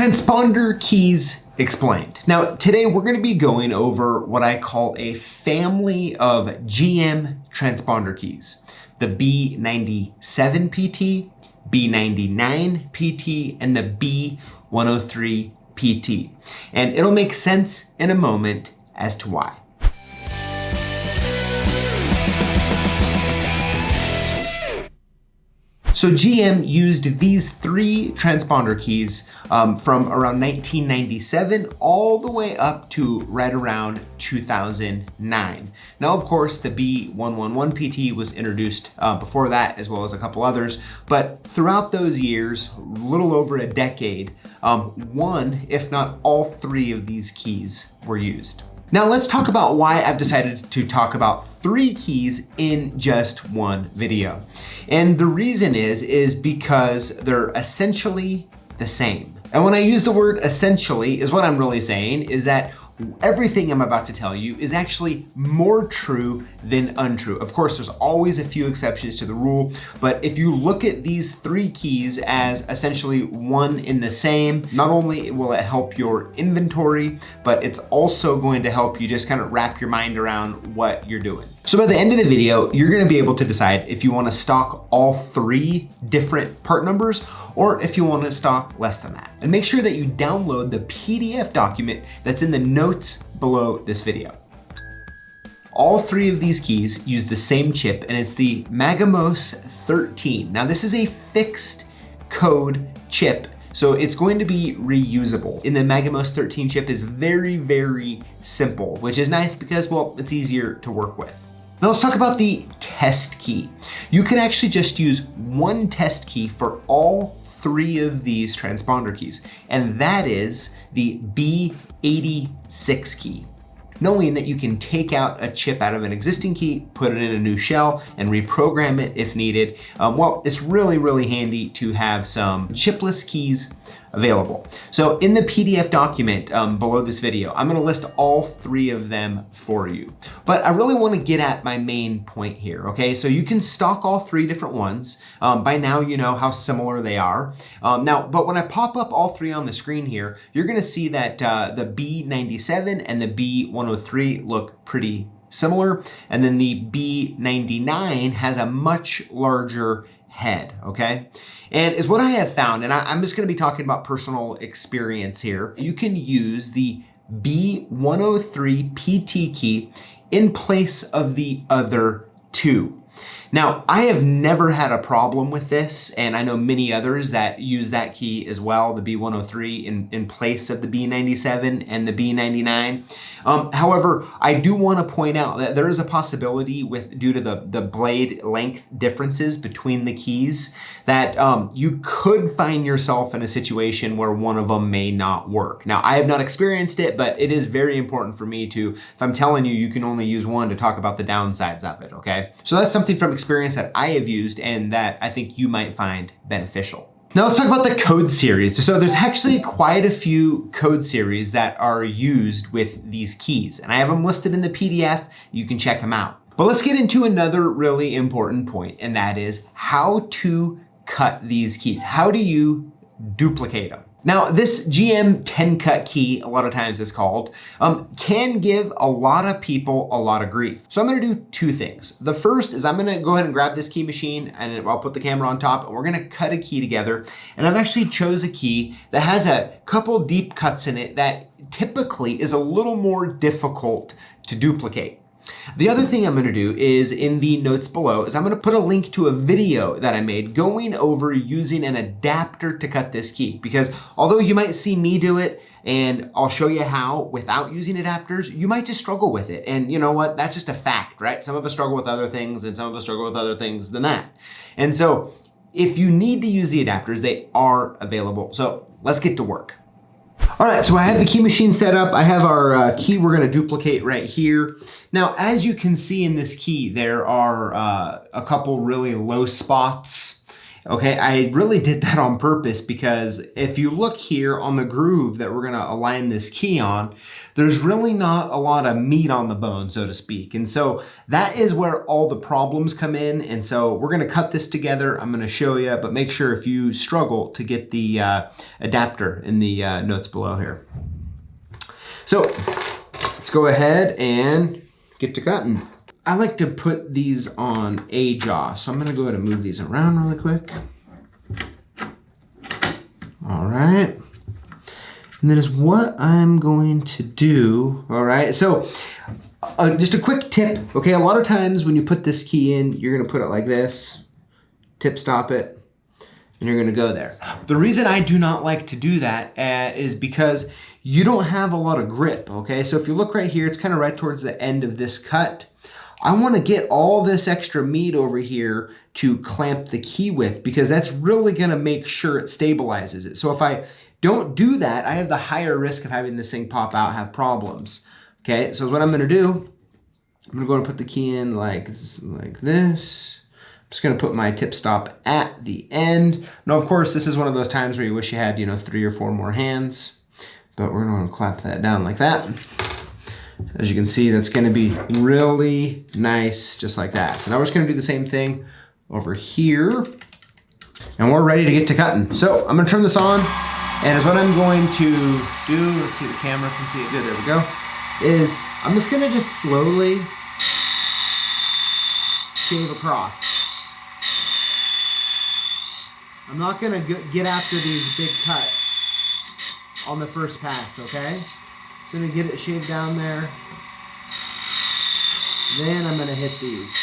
Transponder keys explained. Now, today we're going to be going over what I call a family of GM transponder keys. The B97 PT, B99 PT, and the B103 PT. And it'll make sense in a moment as to why. So GM used these three transponder keys from around 1997 all the way up to right around 2009. Now, of course, the B111 PT was introduced before that, as well as a couple others. But throughout those years, a little over a decade, one, if not all three of these keys were used. Now let's talk about why I've decided to talk about three keys in just one video. And the reason is because they're essentially the same. And when I use the word essentially, is what I'm really saying is that everything I'm about to tell you is actually more true than untrue. Of course, there's always a few exceptions to the rule, but if you look at these three keys as essentially one in the same, not only will it help your inventory, but it's also going to help you just kind of wrap your mind around what you're doing. So by the end of the video, you're gonna be able to decide if you wanna stock all three different part numbers or if you wanna stock less than that. And make sure that you download the PDF document that's in the notes below this video. All three of these keys use the same chip, and it's the Magamos 13. Now this is a fixed code chip, so it's going to be reusable. And the Magamos 13 chip is very, very simple, which is nice because, well, it's easier to work with. Now let's talk about the test key. You can actually just use one test key for all three of these transponder keys, and that is the B86 key. Knowing that you can take out a chip out of an existing key, put it in a new shell, and reprogram it if needed. Well, it's really, really handy to have some chipless keys available. So in the PDF document below this video, I'm gonna list all three of them for you. But I really wanna get at my main point here, okay? So you can stock all three different ones. By now you know how similar they are. But when I pop up all three on the screen here, you're gonna see that the B97 and the B103 look pretty similar. And then the B99 has a much larger head, okay? And is what I have found, and I'm just gonna be talking about personal experience here, you can use the B103 PT key in place of the other two. Now, I have never had a problem with this, and I know many others that use that key as well, the B103 in place of the B97 and the B99. However, I do want to point out that there is a possibility due to the blade length differences between the keys that you could find yourself in a situation where one of them may not work. Now, I have not experienced it, but it is very important for me to, if I'm telling you, you can only use one, to talk about the downsides of it, okay? So that's something from experience that I have used and that I think you might find beneficial. Now let's talk about the code series. So there's actually quite a few code series that are used with these keys, and I have them listed in the PDF. You can check them out. But let's get into another really important point, and that is how to cut these keys. How do you duplicate them? Now, this GM 10 cut key, a lot of times it's called, can give a lot of people a lot of grief. So I'm gonna do two things. The first is I'm gonna go ahead and grab this key machine, and I'll put the camera on top, and we're gonna cut a key together. And I've actually chose a key that has a couple deep cuts in it that typically is a little more difficult to duplicate. The other thing I'm gonna do is in the notes below is I'm gonna put a link to a video that I made going over using an adapter to cut this key, because although you might see me do it and I'll show you how without using adapters, you might just struggle with it. And you know what? That's just a fact, right? Some of us struggle with other things and some of us struggle with other things than that. And so if you need to use the adapters, they are available. So let's get to work. All right, so I have the key machine set up. I have our key we're gonna duplicate right here. Now, as you can see in this key, there are a couple really low spots. Okay, I really did that on purpose because if you look here on the groove that we're gonna align this key on, there's really not a lot of meat on the bone, so to speak. And so that is where all the problems come in. And so we're gonna cut this together. I'm gonna show you, but make sure if you struggle to get the adapter in the notes below here. So let's go ahead and get to cutting. I like to put these on a jaw, so I'm gonna go ahead and move these around really quick. All right. And that is what I'm going to do. All right, so just a quick tip, okay? A lot of times when you put this key in, you're gonna put it like this, tip stop it, and you're gonna go there. The reason I do not like to do that is because you don't have a lot of grip, okay? So if you look right here, it's kind of right towards the end of this cut. I want to get all this extra meat over here to clamp the key with, because that's really going to make sure it stabilizes it. So if I don't do that, I have the higher risk of having this thing pop out, have problems. Okay, so what I'm going to do, I'm going to go and put the key in like this. I'm just going to put my tip stop at the end. Now, of course, this is one of those times where you wish you had, 3 or 4 more hands, but we're going to clamp that down like that. As you can see, that's going to be really nice, just like that. So now we're just going to do the same thing over here, and we're ready to get to cutting. So I'm going to turn this on, and what I'm going to do, let's see, the camera can see it good, there we go, is I'm just going to slowly shave across. I'm not going to get after these big cuts on the first pass, okay? I'm gonna get it shaved down there. Then I'm gonna hit these.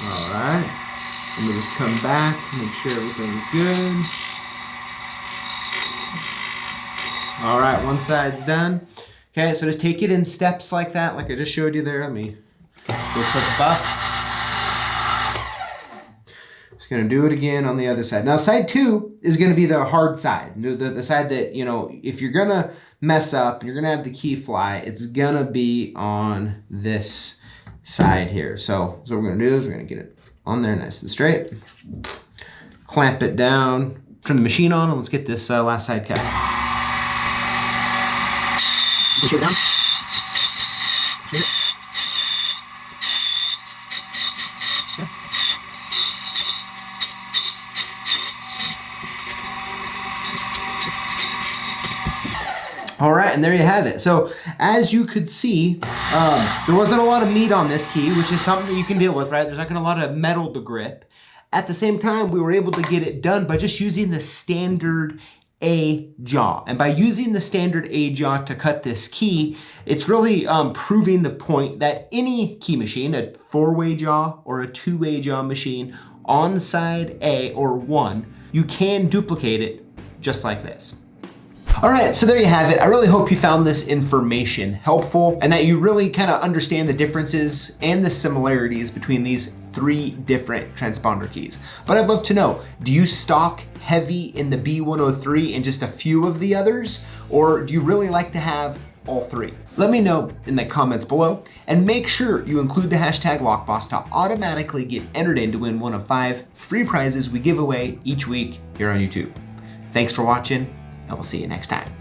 All right. I'm gonna just come back, make sure everything's good. All right, one side's done. Okay, so just take it in steps like that, like I just showed you there. Let me go quick buff. Gonna do it again on the other side. Now side 2 is gonna be the hard side. The side that, if you're gonna mess up, you're gonna have the key fly, it's gonna be on this side here. So what we're gonna do is we're gonna get it on there nice and straight. Clamp it down, turn the machine on, and let's get this last side cut. Push it down. Push it. All right, and there you have it. So as you could see, there wasn't a lot of meat on this key, which is something that you can deal with, right? There's not gonna a lot of metal to grip. At the same time, we were able to get it done by just using the standard A jaw. And by using the standard A jaw to cut this key, it's really proving the point that any key machine, a 4-way jaw or a 2-way jaw machine, on side A or 1, you can duplicate it just like this. All right, so there you have it. I really hope you found this information helpful and that you really kind of understand the differences and the similarities between these 3 different transponder keys. But I'd love to know, do you stock heavy in the B103 and just a few of the others? Or do you really like to have all 3? Let me know in the comments below, and make sure you include the hashtag LockBoss to automatically get entered in to win one of 5 free prizes we give away each week here on YouTube. Thanks for watching, and we'll see you next time.